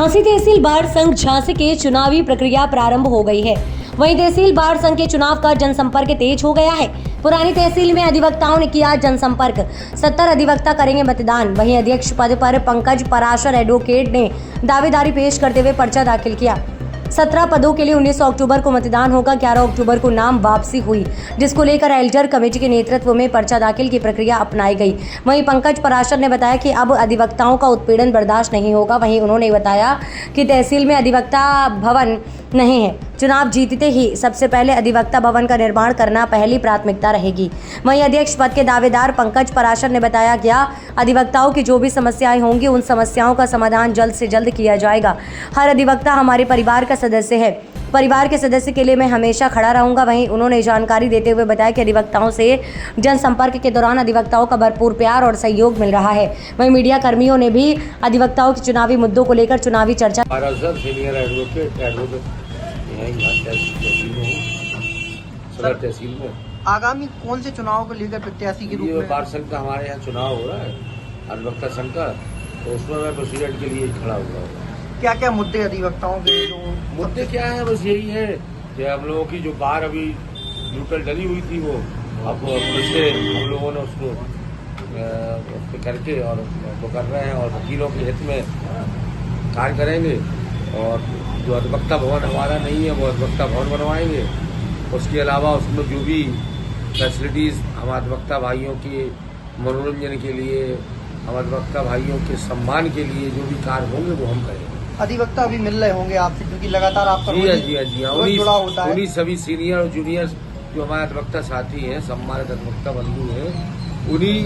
झांसी तहसील बार संघ झांसी के चुनावी प्रक्रिया प्रारंभ हो गई है। वहीं तहसील बार संघ के चुनाव का जनसंपर्क तेज हो गया है। पुरानी तहसील में अधिवक्ताओं ने किया जनसंपर्क, 70 अधिवक्ता करेंगे मतदान। वहीं अध्यक्ष पद पर पंकज पराशर एडवोकेट ने दावेदारी पेश करते हुए पर्चा दाखिल किया। 17 पदों के लिए 19 अक्टूबर को मतदान होगा। 11 अक्टूबर को नाम वापसी हुई, जिसको लेकर एल्डर कमेटी के नेतृत्व में पर्चा दाखिल की प्रक्रिया अपनाई गई। वहीं पंकज पराशर ने बताया कि अब अधिवक्ताओं का उत्पीड़न बर्दाश्त नहीं होगा। वहीं उन्होंने बताया कि तहसील में अधिवक्ता भवन नहीं है। चुनाव जीतते ही सबसे पहले अधिवक्ता भवन का निर्माण करना पहली प्राथमिकता रहेगी। वहीं अध्यक्ष पद के दावेदार पंकज पराशर ने बताया गया, अधिवक्ताओं की जो भी समस्याएं होंगी उन समस्याओं का समाधान जल्द से जल्द किया जाएगा। हर अधिवक्ता हमारे परिवार का सदस्य है, परिवार के सदस्य के लिए मैं हमेशा खड़ा रहूंगा। वहीं उन्होंने जानकारी देते हुए बताया कि अधिवक्ताओं से जनसंपर्क के दौरान अधिवक्ताओं का भरपूर प्यार और सहयोग मिल रहा है। वहीं मीडिया कर्मियों ने भी अधिवक्ताओं के चुनावी मुद्दों को लेकर चुनावी चर्चा। तहसील में आगामी कौन से चुनाव को लेकर प्रत्याशी के रूप में? बार संघ का हमारे यहाँ चुनाव हो रहा है, अधिवक्ता संघ का, तो उसमें मैं प्रेसिडेंट के लिए खड़ा हुआ हूँ। क्या क्या मुद्दे अधिवक्ताओं के? मुद्दे क्या है, बस यही है कि हम लोगों की जो बार अभी न्यूट्रल डली हुई थी वो अब फिर से हम लोगों ने उसको करके और वो कर रहे हैं और वकीलों के हित में कार्य करेंगे। और जो अधिवक्ता भवन हमारा नहीं है वो अधिवक्ता भवन बनवाएंगे। उसके अलावा उसमें जो भी फैसिलिटीज़ हम अधिवक्ता भाइयों के मनोरंजन के लिए, हम अधिवक्ता भाइयों के सम्मान के लिए जो भी कार्य होंगे वो हम करेंगे। अधिवक्ता अभी मिल रहे होंगे आपसे, क्योंकि लगातार आपका जुड़ा होता है। उन्हीं सभी सीनियर और जूनियर जो हमारे अधिवक्ता साथी हैं, सम्मानित अधिवक्ता बंधु हैं, उन्हीं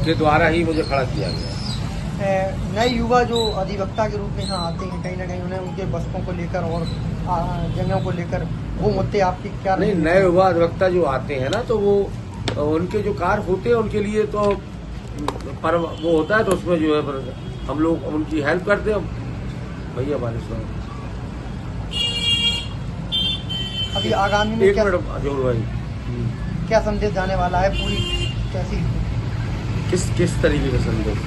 के द्वारा ही मुझे खड़ा किया गया। नए युवा जो अधिवक्ता के रूप में यहाँ आते हैं, कहीं ना कहीं उन्हें उनके बस्तों को लेकर और जगहों को लेकर वो मुद्दे आपके क्या? नहीं, नए युवा अधिवक्ता जो आते हैं ना, तो वो उनके जो कार्य होते हैं उनके लिए तो पर वो होता है, तो उसमें जो है हम लोग उनकी हेल्प करते हैं। भैया हमारे अभी आगामी में एक मिनट जोर भाई, क्या संदेश जाने वाला है पूरी तहसील? किस तरीके का संदेश?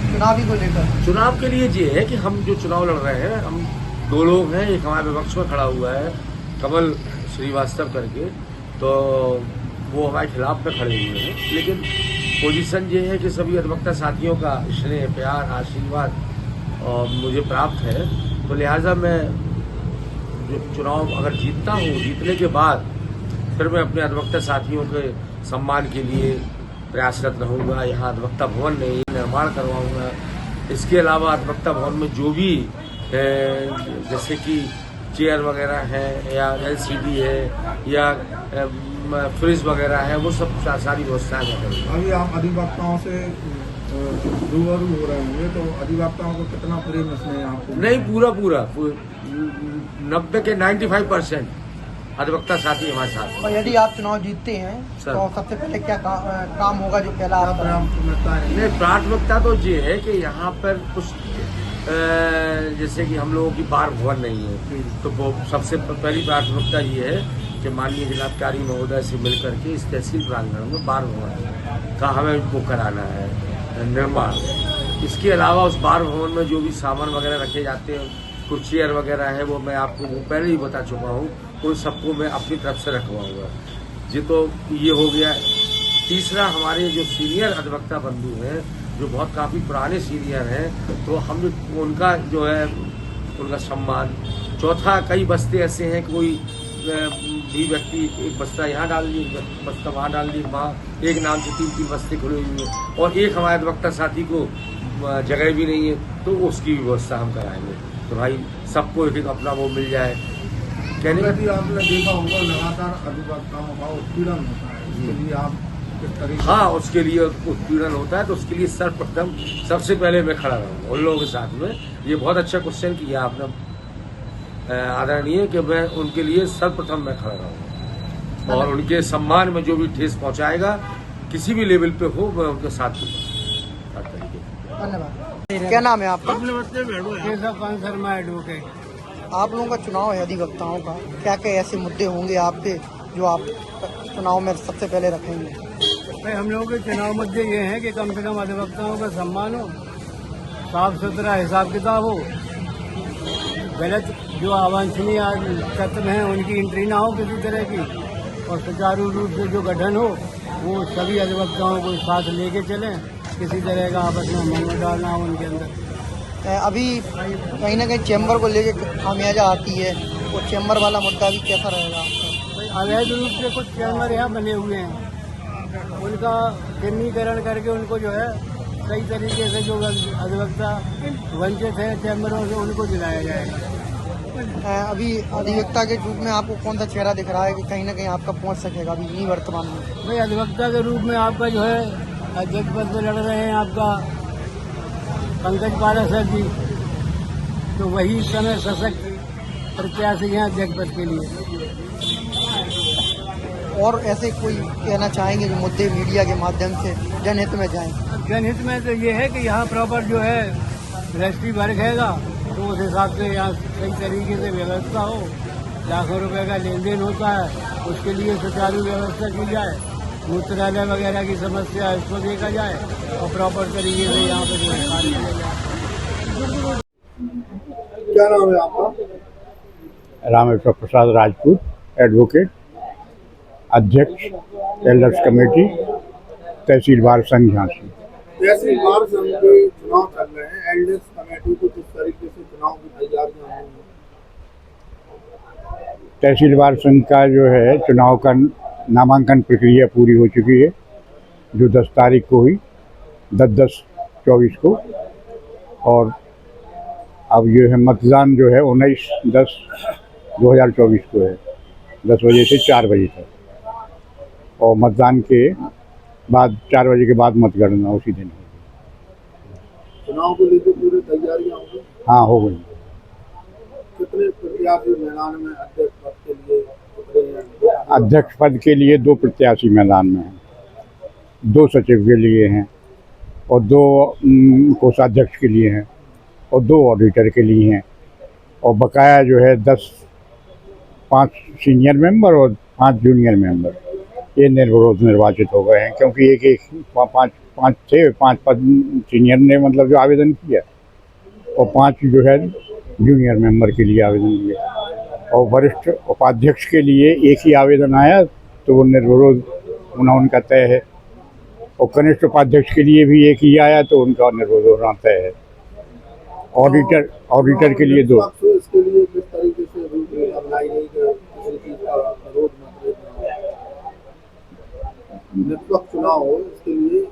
चुनावी को लेकर? चुनाव के लिए ये है कि हम जो चुनाव लड़ रहे हैं, हम दो लोग हैं। एक हमारे विपक्ष में खड़ा हुआ है कमल श्रीवास्तव करके, तो वो हमारे खिलाफ में खड़े हुए हैं। लेकिन पोजीशन ये है कि सभी अधिवक्ता साथियों का स्नेह, प्यार, आशीर्वाद और मुझे प्राप्त है। तो लिहाजा मैं जो चुनाव अगर जीतता हूँ, जीतने के बाद फिर मैं अपने अधिवक्ता साथियों के सम्मान के लिए प्रयासरत रहूँगा। यहाँ अधिवक्ता भवन नहीं निर्माण करवाऊँगा। इसके अलावा अधिवक्ता भवन में जो भी जैसे कि चेयर वगैरह है या LCD है या फ्रिज वगैरह है, वो सब सारी व्यवस्थाएं करेंगे। अभी आप अधिवक्ताओं से रूबरू हो रहे होंगे, तो अधिवक्ताओं को कितना प्रेम स्नेह आपको? नहीं, पूरा 90 के 95% अधिवक्ता साथी हमारे साथ। और यदि आप चुनाव जीतते हैं तो सबसे पहले क्या काम होगा जो पहला नहीं, प्राथमिकता तो ये है कि यहाँ पर कुछ जैसे कि हम लोगों की बार भवन नहीं है, तो वो सबसे पहली प्राथमिकता ये है कि माननीय जिलाधिकारी महोदय से मिलकर के इस तहसील प्रांगण में बार भवन का हमें वो कराना है निर्माण। इसके अलावा उस बार भवन में जो भी सामान वगैरह रखे जाते हैं, कुछ चेयर वगैरह है, वो मैं आपको वो पहले ही बता चुका हूँ, उन सबको मैं अपनी तरफ से रखवाऊंगा जी। तो ये हो गया। तीसरा, हमारे जो सीनियर अधिवक्ता बंधु हैं, जो बहुत काफ़ी पुराने सीनियर हैं, तो हम उनका जो है उनका सम्मान। चौथा, कई बस्ते ऐसे हैं, कोई भी व्यक्ति एक बस्ता यहाँ डाल दी, बस्ता वहाँ डाल दी, वहाँ एक नाम से 3 बस्ते खुले हुए हैं और एक हमारे अधिवक्ता साथी को जगह भी नहीं है, तो उसकी भी व्यवस्था हम कराएंगे। तो भाई सबको एक अपना वो मिल जाए। कहने का भी आपने देखा होगा लगातार अधिवक्ताओं का उत्पीड़न होता है, इसके लिए आप किस तरीके? हाँ, उसके लिए उत्पीड़न होता है, तो उसके लिए सर्वप्रथम सबसे पहले मैं खड़ा रहूँगा उन लोगों के साथ में। ये बहुत अच्छा क्वेश्चन किया आपने आदरणीय, कि मैं उनके लिए सर्वप्रथम मैं खड़ा रहूँगा और उनके सम्मान में जो भी ठेस पहुँचाएगा किसी भी लेवल पे हो, मैं उनके साथ हूँ। धन्यवाद। क्या नाम है आपका? शर्मा एडवोकेट। आप लोगों का चुनाव है अधिवक्ताओं का, क्या क्या ऐसे मुद्दे होंगे आपके जो आप चुनाव में सबसे पहले रखेंगे? भाई, हम लोगों के चुनाव मुद्दे ये हैं कि कम से कम अधिवक्ताओं का सम्मान हो, साफ सुथरा हिसाब किताब हो गलत जो अवांछनीय तत्व हैं उनकी एंट्री ना हो किसी तरह की, और सुचारू रूप से जो गठन हो वो सभी अधिवक्ताओं को साथ लेके चलें, किसी तरह का आपस में मनमुटाव ना हो उनके अंदर। अभी कहीं ना कहीं चैम्बर को लेके खामियाजा आती है, वो चैम्बर वाला मुद्दा भी कैसा रहेगा आपका? अवैध रूप से कुछ चैम्बर यहाँ बने हुए हैं, उनका चिन्हीकरण करके उनको जो है सही तरीके से जो अधिवक्ता वंचित है चैम्बरों से उनको दिलाया जाएगा। अभी अधिवक्ता के रूप में आपको कौन सा चेहरा दिख रहा है कि कहीं ना कहीं आपका पहुंच सकेगा अभी नहीं वर्तमान में? भाई अधिवक्ता के रूप में आपका जो है अध्यक्ष पद पर लड़ रहे हैं आपका पंकज पाराशर जी, तो वही इस समय सशक्त प्रत्याशी हैं अध्यक्ष पद के लिए। और ऐसे कोई कहना चाहेंगे जो मुद्दे मीडिया के माध्यम से जनहित में जाएं? जनहित में तो ये है कि यहाँ प्रॉपर जो है रजिस्ट्री वर्ग हैगा, तो उस हिसाब से यहाँ सही तरीके से व्यवस्था हो, लाखों रुपए का लेन देन होता है, उसके लिए सुचारू व्यवस्था की जाए, मूत्रालय वगैरह की समस्या इसको देखा जाए और प्रॉपर तरीके से यहाँ पे जो है कार्य किया जाए। क्या नाम है आपका? रामेश्वर प्रसाद राजपूत, एडवोकेट, अध्यक्ष एल्डर्स कमेटी, तहसील बार संघ झांसी। तहसील बार संघ के चुनाव चल रहे हैं, एल्डर्स कमेटी को किस तरीके से चुनाव की तैयारियां हो रही हैं? तहसील बार संघ का जो है चुनाव का नामांकन प्रक्रिया पूरी हो चुकी है, जो 10 तारीख को हुई, 10/10/24 को, और अब जो है मतदान जो है 19/10/2024 को है, 10 बजे से 4 बजे तक, और मतदान के बाद 4 बजे के बाद मतगणना उसी दिन होगी। चुनाव को लेकर पूरी तैयारियां होंगी? हाँ, हो गई। कितने प्रत्याशी मैदान में अध्यक्ष पद के लिए उतरे हैं? अध्यक्ष पद के लिए 2 प्रत्याशी मैदान में हैं, 2 सचिव के लिए हैं, और 2 कोषाध्यक्ष के लिए हैं, और 2 ऑडिटर के लिए हैं, और बकाया जो है 5 सीनियर मेंबर और 5 जूनियर मेंबर, ये निर्विरोध निर्वाचित हो गए हैं, क्योंकि एक 5 पद सीनियर ने मतलब जो आवेदन किया, और 5 जो है जूनियर मेंबर के लिए आवेदन किया, और वरिष्ठ उपाध्यक्ष के लिए एक ही आवेदन आया, तो वो निर्विरोध उनका तय है, और कनिष्ठ उपाध्यक्ष के लिए भी एक ही आया, तो उनका निर्विरोध होना तय है। ऑडिटर के लिए 2। इसके लिए किस तरीके से रूपरेखा बनाई गई कि किसी चीज का विरोध मतभेद ना हो, निष्पक्ष चुनाव हो, इसके लिए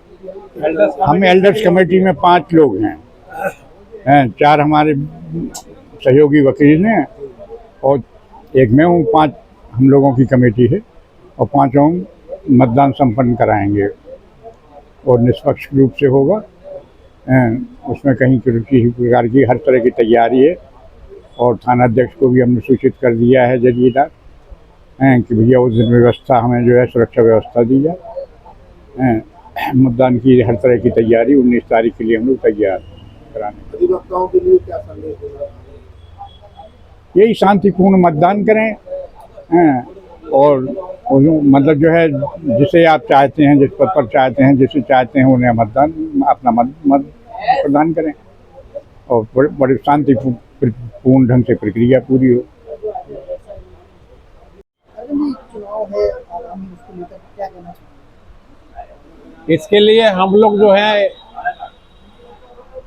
हम एल्डर्स कमेटी में 5 लोग हैं, 4 हमारे सहयोगी वकील हैं, और एक मैं हूँ। 5 हम लोगों की कमेटी है, और 5 मतदान संपन्न कराएंगे, और निष्पक्ष रूप से होगा। उसमें कहीं किसी प्रकार की हर तरह की तैयारी है, और थाना अध्यक्ष को भी हमने सूचित कर दिया है जरिएदार कि भैया उस दिन व्यवस्था हमें जो है सुरक्षा व्यवस्था दी जाए। मतदान की हर तरह की तैयारी 19 तारीख के लिए हम लोग तैयार कराने। अधिवक्ताओं के लिए क्या संदेश देना? यही शांतिपूर्ण मतदान करें, और मतलब जो है जिसे आप चाहते हैं, जिस पद पर चाहते हैं, जिसे चाहते हैं, उन्हें अपना मत प्रदान करें, और बड़े शांतिपूर्ण ढंग से प्रक्रिया पूरी हो। चुनाव है आगामी, उसको लेकर क्या कहना चाहिए? इसके लिए हम लोग जो है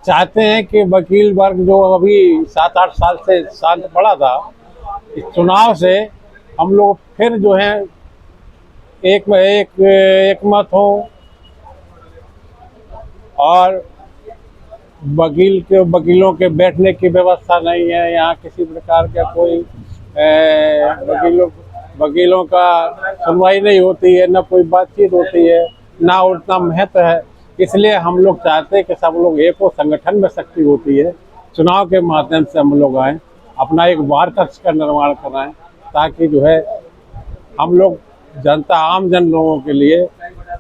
चाहते हैं कि वकील वर्ग जो अभी 7-8 साल से शांत पड़ा था, इस चुनाव से हम लोग फिर जो है एक मत हो, और वकीलों के बैठने की व्यवस्था नहीं है यहाँ, किसी प्रकार का कोई वकीलों का सुनवाई नहीं होती है, ना कोई बातचीत होती है, ना उतना महत्व है। इसलिए हम लोग चाहते हैं कि सब लोग एक हो, संगठन में शक्ति होती है, चुनाव के माध्यम से हम लोग आएँ, अपना एक वार्कर्स का निर्माण कराएं, ताकि जो है हम लोग जनता, आम जन लोगों के लिए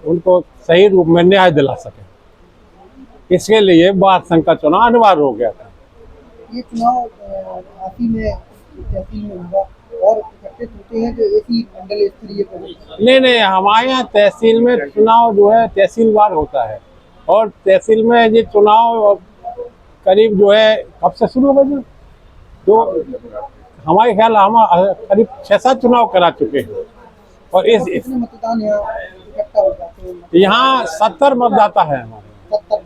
उनको सही रूप में न्याय दिला सकें। इसके लिए बार संघ का चुनाव अनिवार्य हो गया था। ये चुनाव तहसील में होगा, और इकट्ठित होते हैं जो एक ही मंडल स्तरीय पर? नहीं, हमारे यहाँ तहसील में चुनाव जो है तहसीलवार होता है, और तहसील में ये चुनाव करीब जो है कब से शुरू होगा? तो हमारे ख्याल हम करीब 6-7 चुनाव करा चुके हैं और इस कितने मतदान यहाँ इकट्ठा हो जाते हैं? यहाँ 70 मतदाता है हमारे। 70